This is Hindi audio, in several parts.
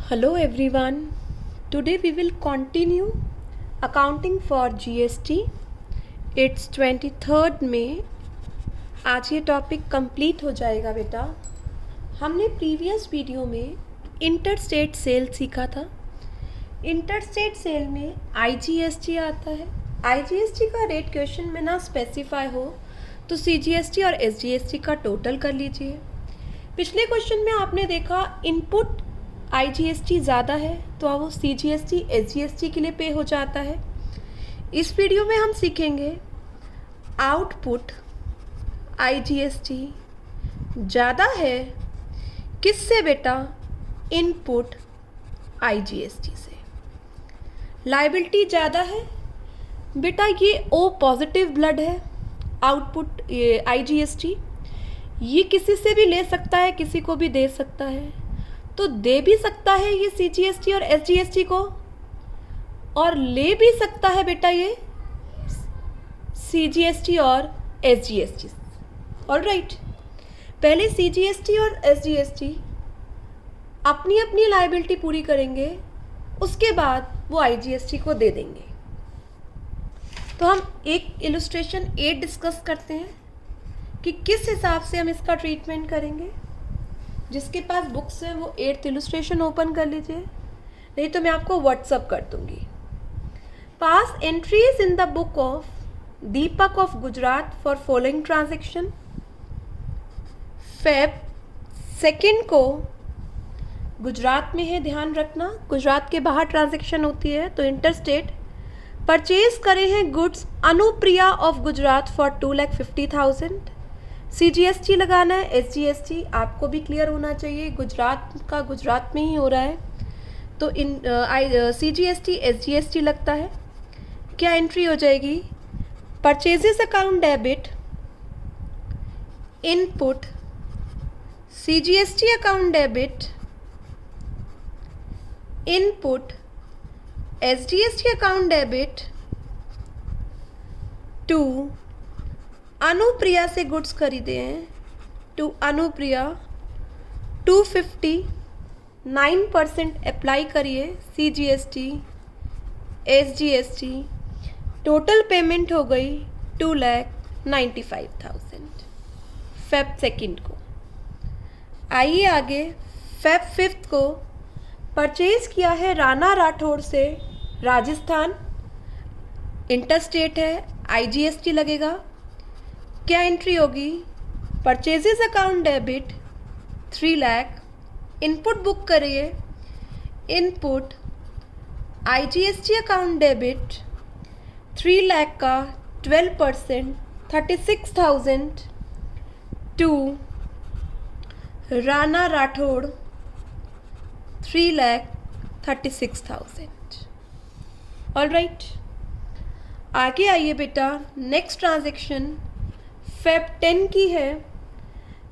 Hello everyone. Today we will continue accounting for GST. It's 23rd May. आज ये टॉपिक कंप्लीट हो जाएगा बेटा. हमने प्रीवियस वीडियो में इंटरस्टेट सेल सीखा था. इंटरस्टेट सेल में IGST आता है. IGST का रेट क्वेश्चन में ना स्पेसिफाई हो तो CGST और SGST का टोटल कर लीजिए. पिछले क्वेश्चन में आपने देखा इनपुट IGST ज़्यादा है तो अब वो CGST SGST के लिए पे हो जाता है. इस वीडियो में हम सीखेंगे आउटपुट IGST ज़्यादा है किससे बेटा, इनपुट IGST से. लायबिलिटी ज़्यादा है बेटा, ये O पॉजिटिव ब्लड है. आउटपुट IGST ये किसी से भी ले सकता है, किसी को भी दे सकता है, तो दे भी सकता है ये CGST और SGST को, और ले भी सकता है बेटा ये CGST और SGST. ऑलराइट, पहले CGST और SGST अपनी अपनी लायबिलिटी पूरी करेंगे, उसके बाद वो IGST को दे देंगे. तो हम एक इलस्ट्रेशन 8 डिस्कस करते हैं कि किस हिसाब से हम इसका ट्रीटमेंट करेंगे. जिसके पास बुक्स हैं वो 8th इलस्ट्रेशन ओपन कर लीजिए, नहीं तो मैं आपको व्हाट्सअप कर दूंगी. Pass entries in the book of Deepak of Gujarat for following transaction. Feb 2 को गुजरात में है, ध्यान रखना गुजरात के बाहर ट्रांजेक्शन होती है. तो इंटरस्टेट परचेज करे हैं goods Anupriya of Gujarat for 2,50,000. CGST लगाना है. SGST आपको भी क्लियर होना चाहिए, गुजरात का गुजरात में ही हो रहा है, तो CGST SGST लगता है. क्या एंट्री हो जाएगी, purchases account debit, input CGST account debit, input SGST account debit to Anupriya से गुड्स खरीदे हैं, टू अनुप्रिया 250, 9% अप्लाई करिए CGST SGST. टोटल पेमेंट हो गई 2,95,000 Feb 2 को. आइए आगे. Feb 5 को परचेज किया है राणा राठौड़ से राजस्थान. इंटरस्टेट है, IGST लगेगा. क्या एंट्री होगी, purchases account debit 3 lakh. Input book करिए, input IGST account debit 3 lakh का 12% 36,000 टू राणा राठौड़ 3,36,000. ऑलराइट, आगे आइए बेटा. नेक्स्ट ट्रांजेक्शन Feb 10 की है.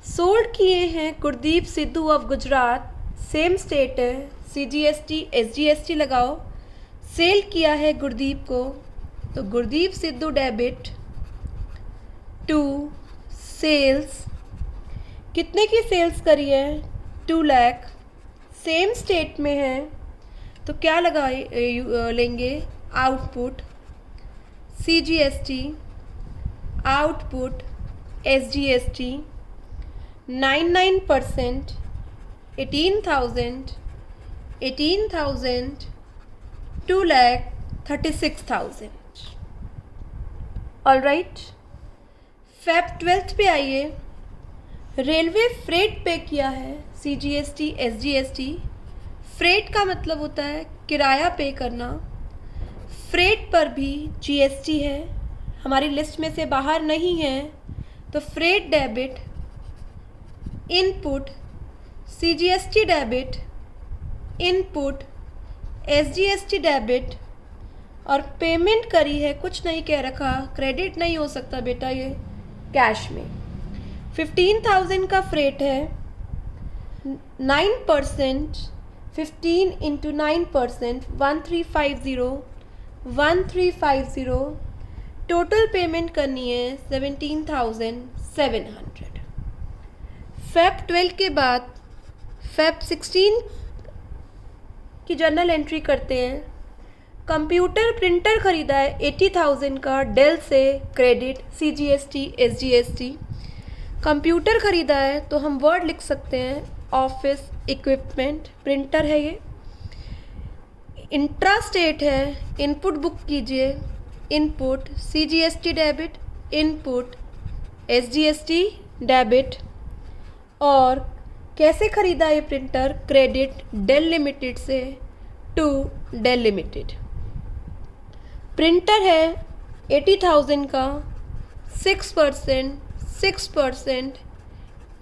सोल्ड किए हैं Gurdeep Sidhu of Gujarat, same state है, CGST SGST लगाओ. सेल किया है गुरदीप को, तो Gurdeep Sidhu debit to sales. कितने की सेल्स करी है, 2 लाख. सेम स्टेट में है, तो क्या लेंगे, output CGST, output SGST 99%, 18,000, 2,36,000. Alright, Feb 12 पे आइए. रेलवे फ्रेट पे किया है CGST SGST. फ्रेट का मतलब होता है किराया पे करना. फ्रेट पर भी GST है, हमारी लिस्ट में से बाहर नहीं है, तो freight debit, input CGST debit, input SGST debit, और पेमेंट करी है, कुछ नहीं कह रखा, क्रेडिट नहीं हो सकता बेटा, ये कैश में. 15,000 का फ्रेट है, 9%, 15 इंटू 9%, 1350. टोटल पेमेंट करनी है 17,700. Feb 12 के बाद Feb 16 की जर्नल एंट्री करते हैं। कंप्यूटर प्रिंटर ख़रीदा है 80,000 का डेल से, क्रेडिट CGST SGST। कंप्यूटर ख़रीदा है तो हम वर्ड लिख सकते हैं ऑफिस इक्विपमेंट, प्रिंटर है ये। इंट्रा स्टेट है, इनपुट बुक कीजिए, input CGST debit, input SGST debit. और कैसे ख़रीदा ये प्रिंटर? क्रेडिट डेल लिमिटेड से टू डेल लिमिटेड। प्रिंटर है 80,000 का, 6%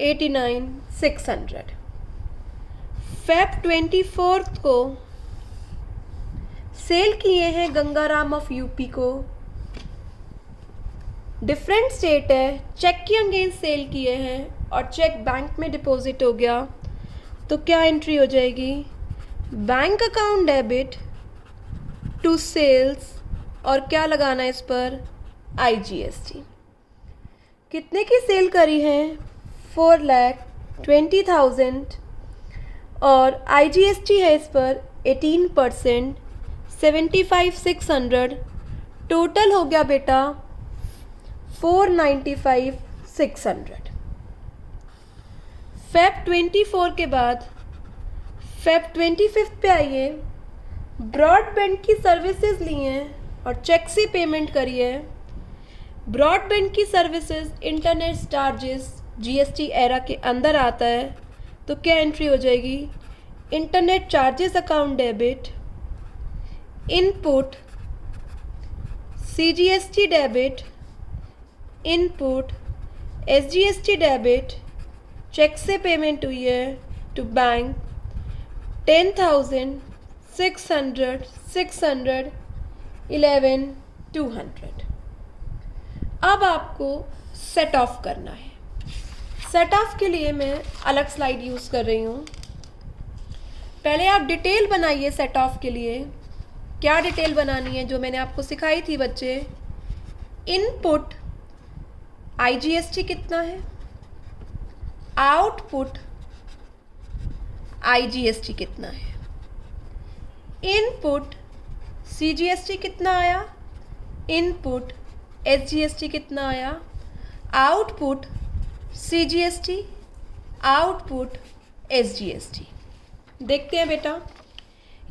89,600। Feb 24 को सेल किए हैं गंगाराम ऑफ यूपी को। डिफरेंट स्टेट है, चेक के अगेंस्ट सेल किए हैं और चेक बैंक में डिपॉजिट हो गया तो क्या एंट्री हो जाएगी? Bank account debit to sales और क्या लगाना है इस पर? IGST। कितने की सेल करी है? 4,20,000 और IGST है इस पर 18%, 75,600। टोटल हो गया बेटा 495,600। Feb 24 के बाद Feb 25 पे आइए। ब्रॉडबैंड की सर्विसेज ली हैं और चेक से पेमेंट करी है। ब्रॉडबैंड की services internet charges GST era के अंदर आता है तो क्या एंट्री हो जाएगी? Internet charges account debit, input CGST debit, input SGST debit. Cheque से पेमेंट हुई है टू बैंक 10,000, 600, 11,200। अब आपको सेट ऑफ करना है। सेट ऑफ के लिए मैं अलग स्लाइड यूज़ कर रही हूँ। पहले आप डिटेल बनाइए सेट ऑफ के लिए। क्या डिटेल बनानी है? जो मैंने आपको सिखाई थी बच्चे। इनपुट IGST कितना है, आउटपुट IGST कितना है, इनपुट CGST कितना आया, इनपुट SGST कितना आया, आउटपुट CGST, आउटपुट SGST। देखते हैं बेटा,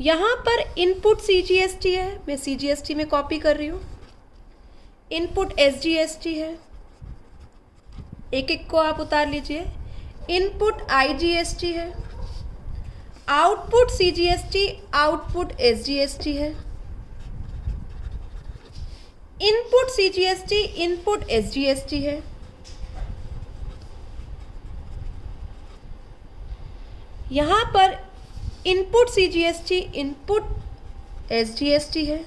यहाँ पर इनपुट CGST है, मैं CGST में कॉपी कर रही हूँ। इनपुट SGST है, एक एक को आप उतार लीजिए। इनपुट IGST है, आउटपुट CGST, आउटपुट SGST है, इनपुट CGST, इनपुट SGST है। यहाँ पर इनपुट CGST, इनपुट SGST है,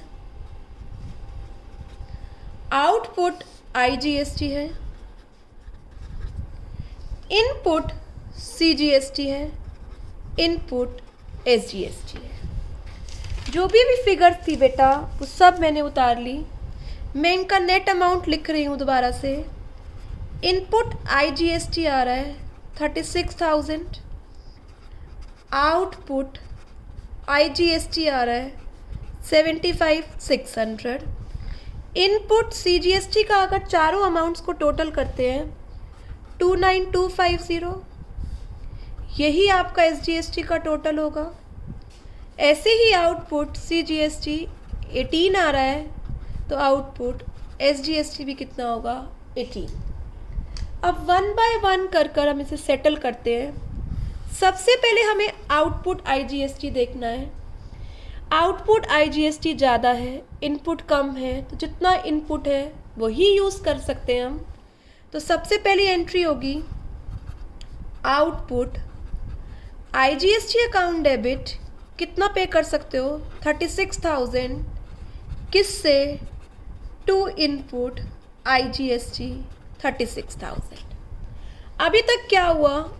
आउटपुट IGST है, इनपुट CGST है, इनपुट SGST है। जो भी फिगर्स थी बेटा वो सब मैंने उतार ली। मैं इनका नेट अमाउंट लिख रही हूँ दोबारा से। इनपुट IGST आ रहा है 36,000, आउटपुट IGST आ रहा है 75,600। इनपुट CGST का अगर चारों अमाउंट्स को टोटल करते हैं 29,250, यही आपका SGST का टोटल होगा। ऐसे ही आउटपुट CGST 18 आ रहा है तो आउटपुट SGST भी कितना होगा? 18। अब 1 बाय 1 कर हम इसे सेटल करते हैं। सबसे पहले हमें आउटपुट IGST देखना है। आउटपुट IGST ज़्यादा है, इनपुट कम है, तो जितना इनपुट है वही यूज़ कर सकते हैं हम। तो सबसे पहली एंट्री होगी आउटपुट IGST अकाउंट डेबिट। कितना पे कर सकते हो? 36,000 किससे? To input IGST 36,000। अभी तक क्या हुआ?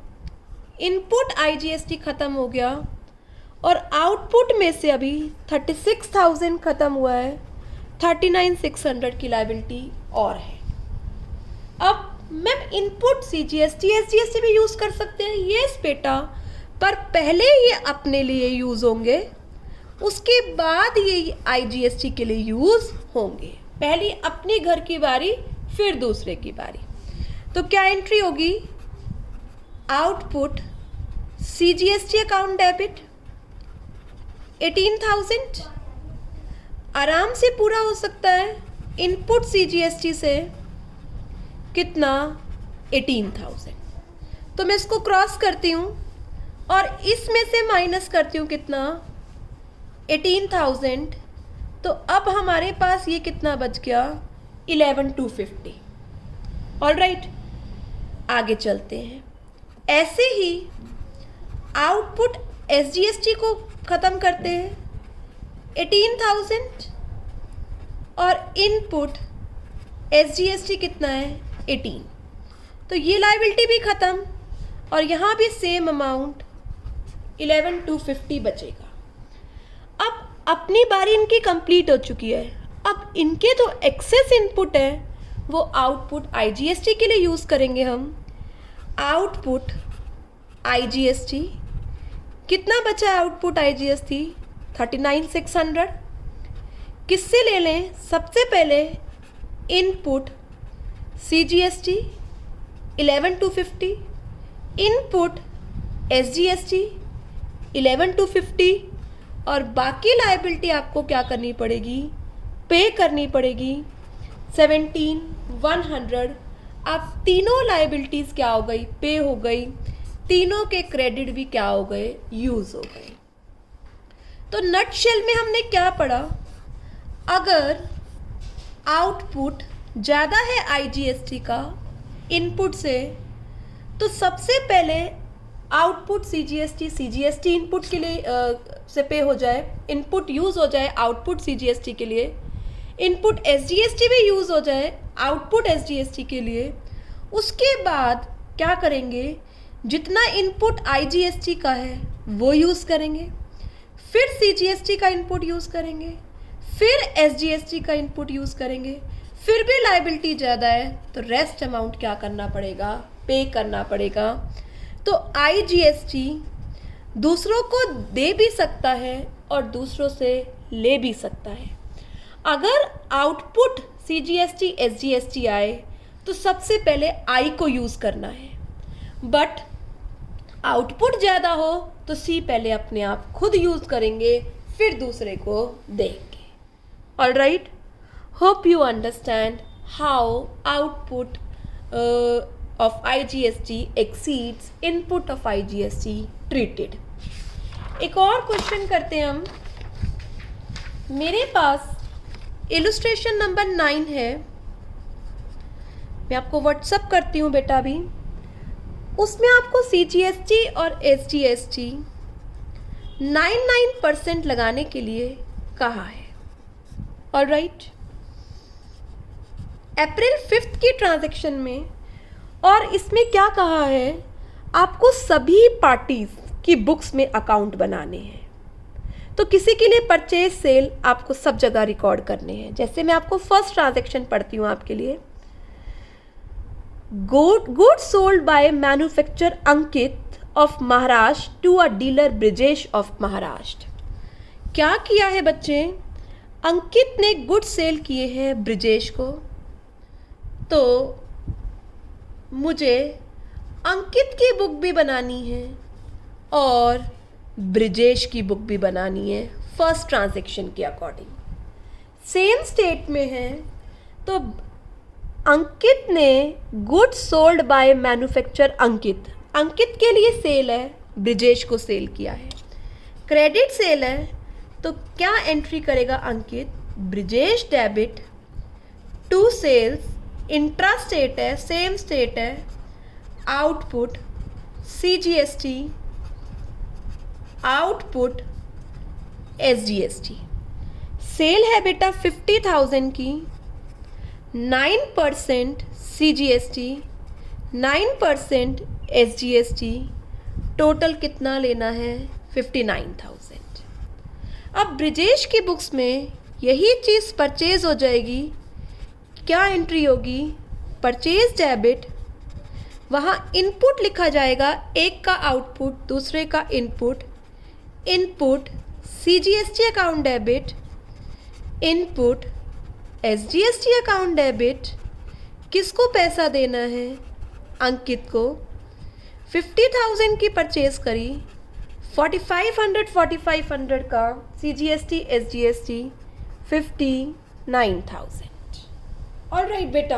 इनपुट IGST ख़त्म हो गया और आउटपुट में से अभी 36,000 ख़त्म हुआ है, 39,600 की लायबिलिटी और है। अब मैम इनपुट CGST SGST भी यूज़ कर सकते हैं? यस बेटा, पर पहले ये अपने लिए यूज़ होंगे उसके बाद ये IGST के लिए यूज़ होंगे। पहली अपने घर की बारी, फिर दूसरे की बारी। तो क्या एंट्री होगी? आउटपुट CGST अकाउंट डेबिट 18,000 आराम से पूरा हो सकता है। इनपुट CGST से कितना? 18,000। तो मैं इसको क्रॉस करती हूँ और इसमें से माइनस करती हूँ कितना? 18,000। तो अब हमारे पास ये कितना बच गया? 11,250। ऑलराइट, आगे चलते हैं। ऐसे ही आउटपुट SGST को ख़त्म करते हैं 18,000 और इनपुट SGST कितना है? 18। तो ये लायबिलिटी भी ख़त्म और यहाँ भी सेम अमाउंट 11,250 बचेगा। अब अपनी बारी इनकी कंप्लीट हो चुकी है। अब इनके जो एक्सेस इनपुट है वो आउटपुट IGST के लिए यूज़ करेंगे हम। आउटपुट IGST कितना बचा है? Output IGST 39,600। किससे ले लें? सबसे पहले इनपुट CGST 11,250, इनपुट SGST 11,250 और बाकी लायबिलिटी आपको क्या करनी पड़ेगी? पे करनी पड़ेगी 17,100। अब तीनों लायबिलिटीज़ क्या हो गई? पे हो गई। तीनों के क्रेडिट भी क्या हो गए? यूज़ हो गए। तो नटशेल में हमने क्या पढ़ा? अगर आउटपुट ज़्यादा है IGST का इनपुट से, तो सबसे पहले आउटपुट CGST इनपुट के लिए से पे हो जाए, इनपुट यूज़ हो जाए आउटपुट CGST के लिए, इनपुट SGST भी यूज़ हो जाए आउटपुट SGST के लिए। उसके बाद क्या करेंगे? जितना इनपुट IGST का है वो यूज़ करेंगे, फिर CGST का इनपुट यूज़ करेंगे, फिर SGST का इनपुट यूज़ करेंगे। फिर भी लायबिलिटी ज़्यादा है तो रेस्ट अमाउंट क्या करना पड़ेगा? पे करना पड़ेगा। तो IGST दूसरों को दे भी सकता है और दूसरों से ले भी सकता है। अगर आउटपुट CGST SGST आए तो सबसे पहले I को यूज़ करना है, बट आउटपुट ज़्यादा हो तो C पहले अपने आप खुद यूज़ करेंगे, फिर दूसरे को देंगे। Alright, hope you understand how output of IGST exceeds input of IGST treated। एक और क्वेश्चन करते हैं हम। मेरे पास इलस्ट्रेशन नंबर 9 है, मैं आपको व्हाट्सअप करती हूँ बेटा भी। उसमें आपको CGST और SGST 99% लगाने के लिए कहा है। ऑलराइट, अप्रैल 5 की ट्रांजैक्शन में, और इसमें क्या कहा है? आपको सभी पार्टीज की बुक्स में अकाउंट बनाने हैं। तो किसी के लिए परचेज सेल आपको सब जगह रिकॉर्ड करने हैं। जैसे मैं आपको फर्स्ट ट्रांजैक्शन पढ़ती हूँ आपके लिए। Goods sold by manufacturer Ankit of Maharashtra to a dealer Brijesh of Maharashtra. क्या किया है बच्चे? अंकित ने गुड्स सेल किए हैं ब्रिजेश को। तो मुझे अंकित की बुक भी बनानी है और ब्रिजेश की बुक भी बनानी है फर्स्ट ट्रांजैक्शन के अकॉर्डिंग। सेम स्टेट में है तो अंकित ने गुड्स सोल्ड बाय मैन्युफैक्चरर अंकित, अंकित के लिए सेल है, ब्रिजेश को सेल किया है। क्रेडिट सेल है तो क्या एंट्री करेगा Ankit? Brijesh debit to sales, intra state है, सेम स्टेट है, output CGST, output SGST। Sale है बेटा 50,000 की, 9% CGST, 9% SGST, टोटल कितना लेना है? 59,000। अब ब्रिजेश की बुक्स में यही चीज़ परचेज हो जाएगी। क्या एंट्री होगी? परचेज डेबिट, वहाँ इनपुट लिखा जाएगा, एक का आउटपुट दूसरे का input, input CGST account debit, input SGST account debit. किसको पैसा देना है? अंकित को। 50,000 की परचेज करी, 4,500 का CGST SGST 59,000। ऑलराइट बेटा,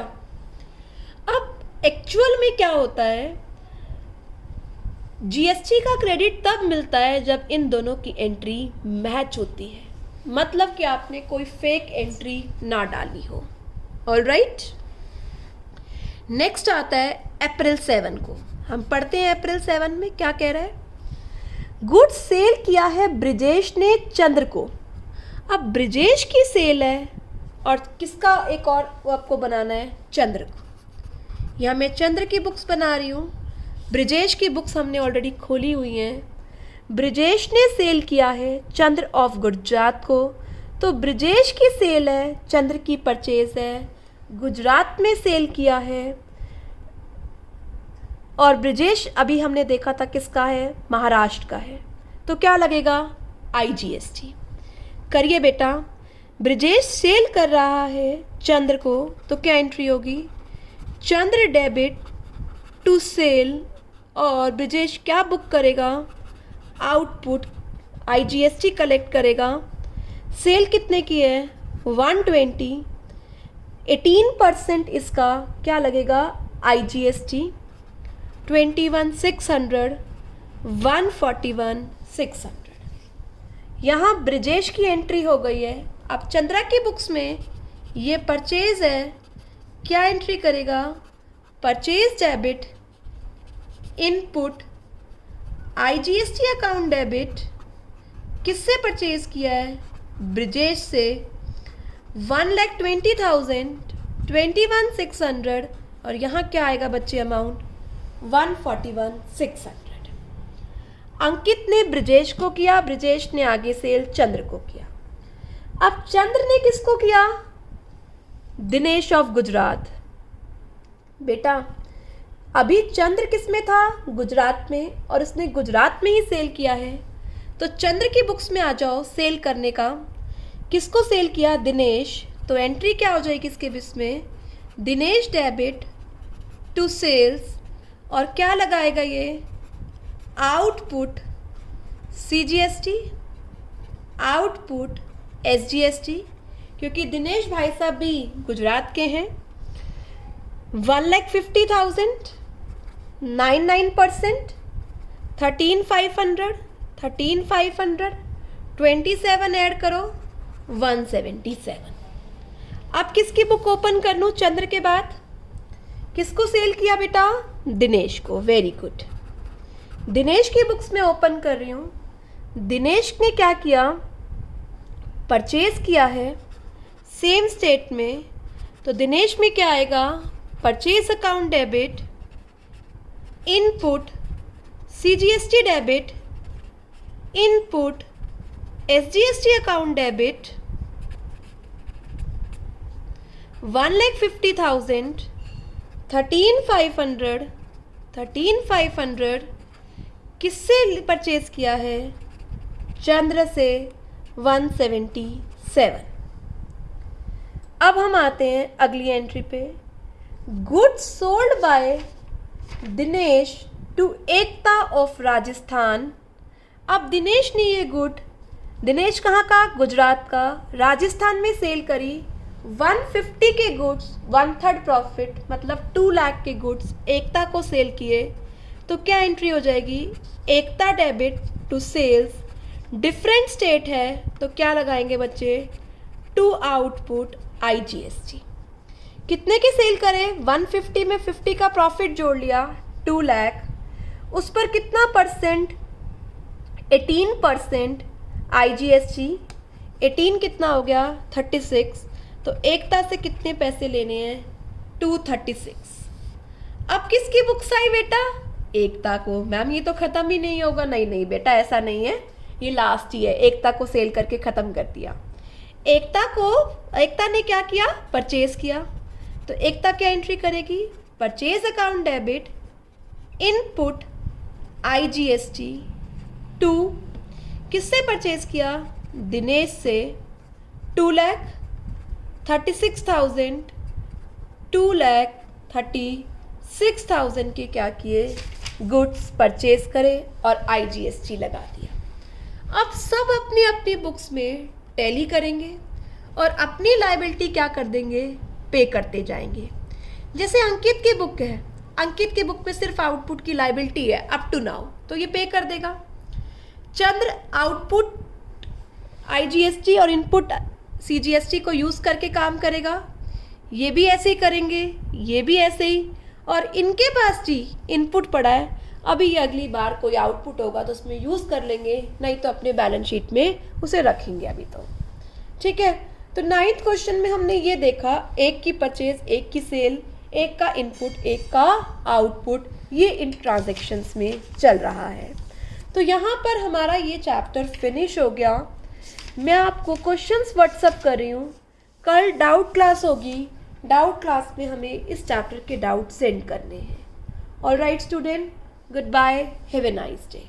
अब एक्चुअल में क्या होता है, GST का क्रेडिट तब मिलता है जब इन दोनों की एंट्री मैच होती है, मतलब कि आपने कोई फेक एंट्री ना डाली हो। ऑलराइट, नेक्स्ट आता है अप्रैल 7 को। हम पढ़ते हैं अप्रैल 7 में क्या कह रहा है। गुड्स सेल किया है ब्रिजेश ने चंद्र को। अब ब्रिजेश की सेल है और किसका एक और वो आपको बनाना है, चंद्र को। यहाँ मैं चंद्र की बुक्स बना रही हूँ, ब्रिजेश की बुक्स हमने ऑलरेडी खोली हुई हैं। ब्रिजेश ने सेल किया है चंद्र ऑफ गुजरात को, तो ब्रिजेश की सेल है, चंद्र की परचेज है, गुजरात में सेल किया है। और ब्रिजेश अभी हमने देखा था किसका है, महाराष्ट्र का है, तो क्या लगेगा, IGST। करिए बेटा, ब्रिजेश सेल कर रहा है चंद्र को, तो क्या एंट्री होगी, चंद्र डेबिट टू सेल, और ब्रिजेश क्या बुक करेगा, आउटपुट IGST कलेक्ट करेगा। सेल कितने की है, 120, 18% इसका क्या लगेगा, IGST 21,600, 141,600। यहाँ ब्रिजेश की एंट्री हो गई है। अब चंद्रा की बुक्स में ये परचेज है, क्या एंट्री करेगा, purchase debit, input IGST account debit. किससे परचेज किया है, ब्रिजेश से, 1,20,000, 21,600, और यहाँ क्या आएगा बच्चे अमाउंट, 141,600। अंकित ने ब्रिजेश को किया, ब्रिजेश ने आगे सेल चंद्र को किया। अब चंद्र ने किसको किया, दिनेश ऑफ गुजरात। बेटा अभी चंद्र किस में था, गुजरात में, और उसने गुजरात में ही सेल किया है, तो चंद्र की बुक्स में आ जाओ सेल करने का। किसको सेल किया, दिनेश, तो एंट्री क्या हो जाएगी इसके बीच में, दिनेश डेबिट टू सेल्स, और क्या लगाएगा ये, आउटपुट CGST, आउटपुट SGST, क्योंकि दिनेश भाई साहब भी गुजरात के हैं। 1,50,000, 99%, 13,500, 13,500, 27 ऐड करो, 177। अब किसकी बुक ओपन कर लूँ चंद्र के बाद, किसको सेल किया बेटा, दिनेश को। वेरी गुड, दिनेश की बुक्स में ओपन कर रही हूँ। दिनेश ने क्या किया, परचेज किया है सेम स्टेट में, तो दिनेश में क्या आएगा, purchase account debit, input CGST debit, input SGST account debit, 1,50,000, 13,500, 13,500 किससे परचेज किया है, चंद्र से, 177। अब हम आते हैं अगली एंट्री पे। Goods sold by Dinesh to Ekta of Rajasthan. अब दिनेश ने ये गुड, दिनेश कहाँ का, गुजरात का, राजस्थान में सेल करी। 150 के गुड्स, 1/3 प्रॉफिट, मतलब 2 लाख के गुड्स एकता को सेल किए, तो क्या एंट्री हो जाएगी, Ekta debit to sales. Different state है तो क्या लगाएंगे बच्चे, टू आउटपुट IGST। कितने की सेल करें, 150 में 50 का प्रॉफिट जोड़ लिया, 2 लाख, उस पर कितना परसेंट, 18% IGST। 18 कितना हो गया, 36, तो एकता से कितने पैसे लेने हैं, 236। अब किसकी बुक्स आई बेटा, एकता को। मैम ये तो ख़त्म ही नहीं होगा, नहीं नहीं बेटा ऐसा नहीं है, ये लास्ट ही है, एकता को सेल करके ख़त्म कर दिया। एकता ने क्या किया, परचेज किया, तो एकता क्या एंट्री करेगी, purchase account debit, input IGST to किससे परचेज किया? दिनेश से 2,36,000 2,36,000 के क्या किए? गुड्स परचेज करे और IGST लगा दिया। अब सब अपनी अपनी बुक्स में टैली करेंगे और अपनी लायबिलिटी क्या कर देंगे? पे करते जाएंगे। जैसे अंकित की बुक है, अंकित की बुक में सिर्फ आउटपुट की लायबिलिटी है अप टू नाउ, तो ये पे कर देगा। चंद्र आउटपुट IGST और इनपुट CGST को यूज़ करके काम करेगा, ये भी ऐसे ही करेंगे, ये भी ऐसे ही। और इनके पास जी इनपुट पड़ा है, अभी ये अगली बार कोई आउटपुट होगा तो उसमें यूज़ कर लेंगे, नहीं तो अपने बैलेंस शीट में उसे रखेंगे अभी तो। ठीक है, तो 9th क्वेश्चन में हमने ये देखा, एक की परचेज, एक की सेल, एक का इनपुट, एक का आउटपुट, ये इन ट्रांजैक्शंस में चल रहा है। तो यहाँ पर हमारा ये चैप्टर फिनिश हो गया। मैं आपको क्वेश्चंस व्हाट्सअप कर रही हूँ, कल डाउट क्लास होगी, डाउट क्लास में हमें इस चैप्टर के डाउट सेंड करने हैं। All right student, goodbye, have a nice day.